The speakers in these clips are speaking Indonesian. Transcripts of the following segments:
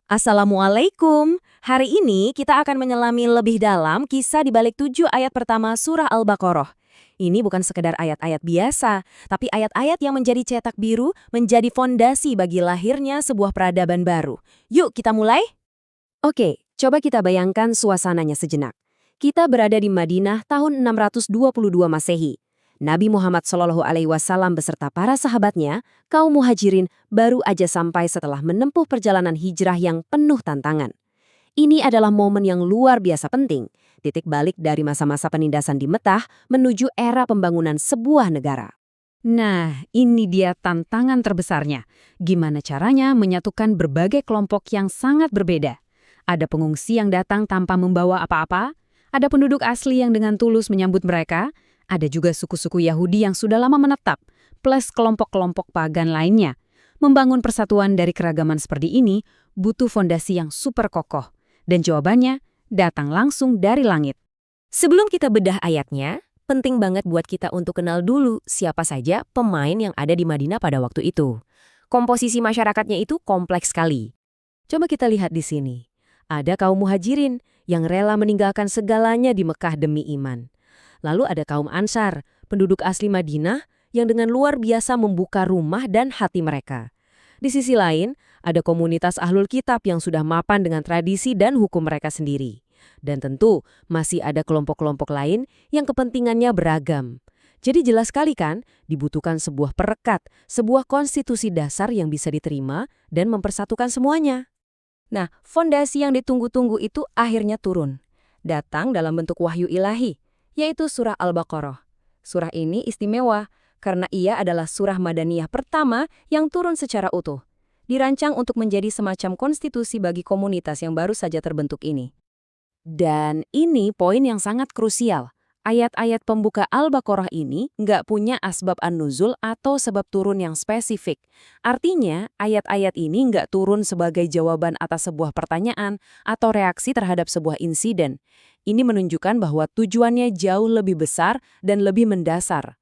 Assalamualaikum. Hari ini kita akan menyelami lebih dalam kisah di balik 7 ayat pertama surah Al-Baqarah. Ini bukan sekedar ayat-ayat biasa, tapi ayat-ayat yang menjadi cetak biru, menjadi fondasi bagi lahirnya sebuah peradaban baru. Yuk kita mulai? Oke, coba kita bayangkan suasananya sejenak. Kita berada di Madinah tahun 622 Masehi. Nabi Muhammad SAW beserta para sahabatnya, kaum muhajirin, baru aja sampai setelah menempuh perjalanan hijrah yang penuh tantangan. Ini adalah momen yang luar biasa penting, titik balik dari masa-masa penindasan di Mekah menuju era pembangunan sebuah negara. Nah, ini dia tantangan terbesarnya. Gimana caranya menyatukan berbagai kelompok yang sangat berbeda? Ada pengungsi yang datang tanpa membawa apa-apa, ada penduduk asli yang dengan tulus menyambut mereka, ada juga suku-suku Yahudi yang sudah lama menetap, plus kelompok-kelompok pagan lainnya. Membangun persatuan dari keragaman seperti ini butuh fondasi yang super kokoh. Dan jawabannya datang langsung dari langit. Sebelum kita bedah ayatnya, penting banget buat kita untuk kenal dulu siapa saja pemain yang ada di Madinah pada waktu itu. Komposisi masyarakatnya itu kompleks sekali. Coba kita lihat di sini. Ada kaum muhajirin yang rela meninggalkan segalanya di Mekah demi iman. Lalu ada kaum Ansar, penduduk asli Madinah yang dengan luar biasa membuka rumah dan hati mereka. Di sisi lain, ada komunitas ahlul kitab yang sudah mapan dengan tradisi dan hukum mereka sendiri. Dan tentu, masih ada kelompok-kelompok lain yang kepentingannya beragam. Jadi jelas sekali kan, dibutuhkan sebuah perekat, sebuah konstitusi dasar yang bisa diterima dan mempersatukan semuanya. Nah, fondasi yang ditunggu-tunggu itu akhirnya turun. Datang dalam bentuk wahyu ilahi, yaitu surah Al-Baqarah. Surah ini istimewa karena ia adalah surah Madaniyah pertama yang turun secara utuh. Dirancang untuk menjadi semacam konstitusi bagi komunitas yang baru saja terbentuk ini. Dan ini poin yang sangat krusial. Ayat-ayat pembuka Al-Baqarah ini nggak punya asbab an-nuzul atau sebab turun yang spesifik. Artinya, ayat-ayat ini nggak turun sebagai jawaban atas sebuah pertanyaan atau reaksi terhadap sebuah insiden. Ini menunjukkan bahwa tujuannya jauh lebih besar dan lebih mendasar.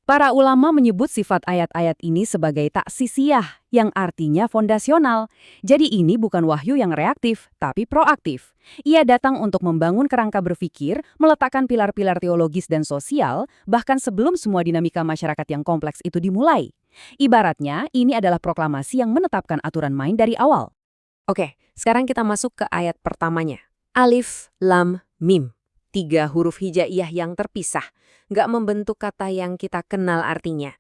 Para ulama menyebut sifat ayat-ayat ini sebagai taksisiyah, yang artinya fondasional. Jadi ini bukan wahyu yang reaktif, tapi proaktif. Ia datang untuk membangun kerangka berpikir, meletakkan pilar-pilar teologis dan sosial, bahkan sebelum semua dinamika masyarakat yang kompleks itu dimulai. Ibaratnya, ini adalah proklamasi yang menetapkan aturan main dari awal. Oke, sekarang kita masuk ke ayat pertamanya. Alif, Lam, Mim. 3 huruf hijaiyah yang terpisah, nggak membentuk kata yang kita kenal artinya.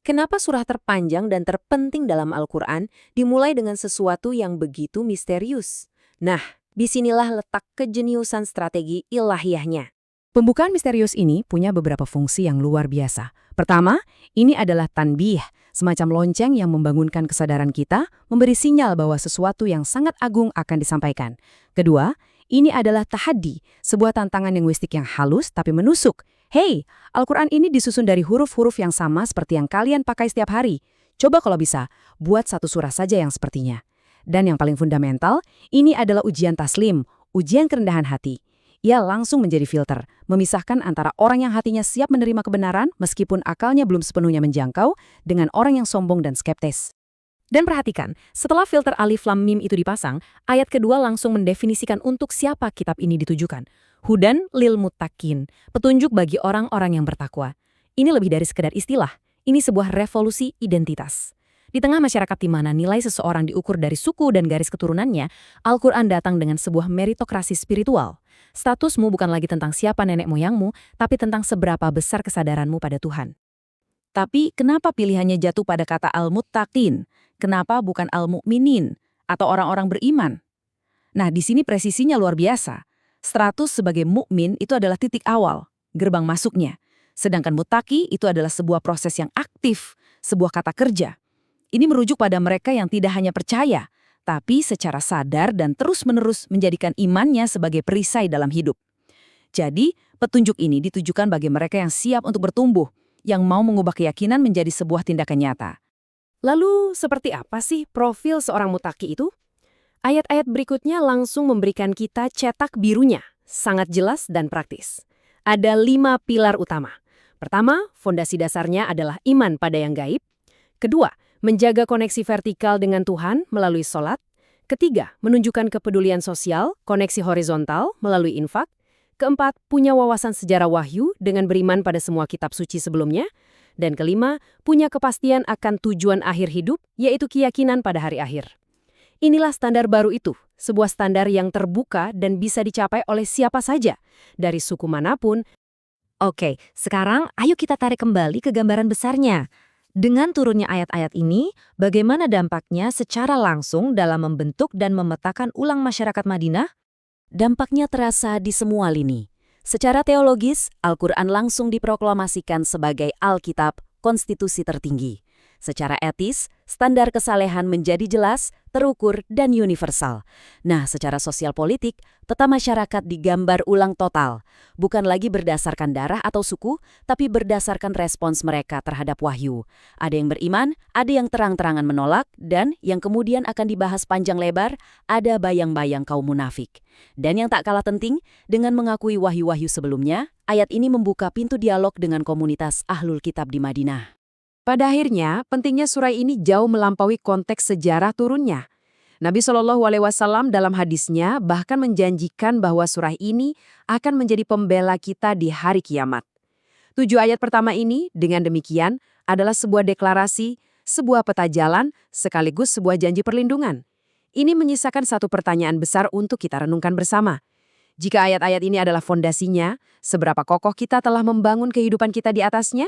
Kenapa surah terpanjang dan terpenting dalam Al-Quran dimulai dengan sesuatu yang begitu misterius? Nah, disinilah letak kejeniusan strategi ilahiyahnya. Pembukaan misterius ini punya beberapa fungsi yang luar biasa. Pertama, ini adalah tanbih, semacam lonceng yang membangunkan kesadaran kita, memberi sinyal bahwa sesuatu yang sangat agung akan disampaikan. Kedua, ini adalah tahaddi, sebuah tantangan linguistik yang halus tapi menusuk. Hey, Al-Quran ini disusun dari huruf-huruf yang sama seperti yang kalian pakai setiap hari. Coba kalau bisa, buat satu surah saja yang sepertinya. Dan yang paling fundamental, ini adalah ujian taslim, ujian kerendahan hati. Ia langsung menjadi filter, memisahkan antara orang yang hatinya siap menerima kebenaran meskipun akalnya belum sepenuhnya menjangkau, dengan orang yang sombong dan skeptis. Dan perhatikan, setelah filter alif lam mim itu dipasang, ayat kedua langsung mendefinisikan untuk siapa kitab ini ditujukan. Hudan lil muttaqin, petunjuk bagi orang-orang yang bertakwa. Ini lebih dari sekedar istilah, ini sebuah revolusi identitas. Di tengah masyarakat di mana nilai seseorang diukur dari suku dan garis keturunannya, Al-Quran datang dengan sebuah meritokrasi spiritual. Statusmu bukan lagi tentang siapa nenek moyangmu, tapi tentang seberapa besar kesadaranmu pada Tuhan. Tapi kenapa pilihannya jatuh pada kata al-muttaqin? Kenapa bukan al-mu'minin atau orang-orang beriman? Nah, di sini presisinya luar biasa. Status sebagai mukmin itu adalah titik awal, gerbang masuknya. Sedangkan muttaqi itu adalah sebuah proses yang aktif, sebuah kata kerja. Ini merujuk pada mereka yang tidak hanya percaya, tapi secara sadar dan terus-menerus menjadikan imannya sebagai perisai dalam hidup. Jadi, petunjuk ini ditujukan bagi mereka yang siap untuk bertumbuh, yang mau mengubah keyakinan menjadi sebuah tindakan nyata. Lalu, seperti apa sih profil seorang muttaqi itu? Ayat-ayat berikutnya langsung memberikan kita cetak birunya, sangat jelas dan praktis. Ada 5 pilar utama. Pertama, fondasi dasarnya adalah iman pada yang gaib. Kedua, menjaga koneksi vertikal dengan Tuhan melalui sholat. Ketiga, menunjukkan kepedulian sosial, koneksi horizontal melalui infak. Keempat, punya wawasan sejarah wahyu dengan beriman pada semua kitab suci sebelumnya. Dan kelima, punya kepastian akan tujuan akhir hidup, yaitu keyakinan pada hari akhir. Inilah standar baru itu, sebuah standar yang terbuka dan bisa dicapai oleh siapa saja, dari suku manapun. Oke, sekarang ayo kita tarik kembali ke gambaran besarnya. Dengan turunnya ayat-ayat ini, bagaimana dampaknya secara langsung dalam membentuk dan memetakan ulang masyarakat Madinah? Dampaknya terasa di semua lini. Secara teologis, Al-Quran langsung diproklamasikan sebagai Alkitab, konstitusi tertinggi. Secara etis, standar kesalehan menjadi jelas, terukur, dan universal. Nah, secara sosial politik, peta masyarakat digambar ulang total. Bukan lagi berdasarkan darah atau suku, tapi berdasarkan respons mereka terhadap wahyu. Ada yang beriman, ada yang terang-terangan menolak, dan yang kemudian akan dibahas panjang lebar, ada bayang-bayang kaum munafik. Dan yang tak kalah penting, dengan mengakui wahyu-wahyu sebelumnya, ayat ini membuka pintu dialog dengan komunitas Ahlul Kitab di Madinah. Pada akhirnya, pentingnya surah ini jauh melampaui konteks sejarah turunnya. Nabi Shallallahu Alaihi Wasallam dalam hadisnya bahkan menjanjikan bahwa surah ini akan menjadi pembela kita di hari kiamat. 7 ayat pertama ini, dengan demikian, adalah sebuah deklarasi, sebuah peta jalan, sekaligus sebuah janji perlindungan. Ini menyisakan satu pertanyaan besar untuk kita renungkan bersama. Jika ayat-ayat ini adalah fondasinya, seberapa kokoh kita telah membangun kehidupan kita di atasnya?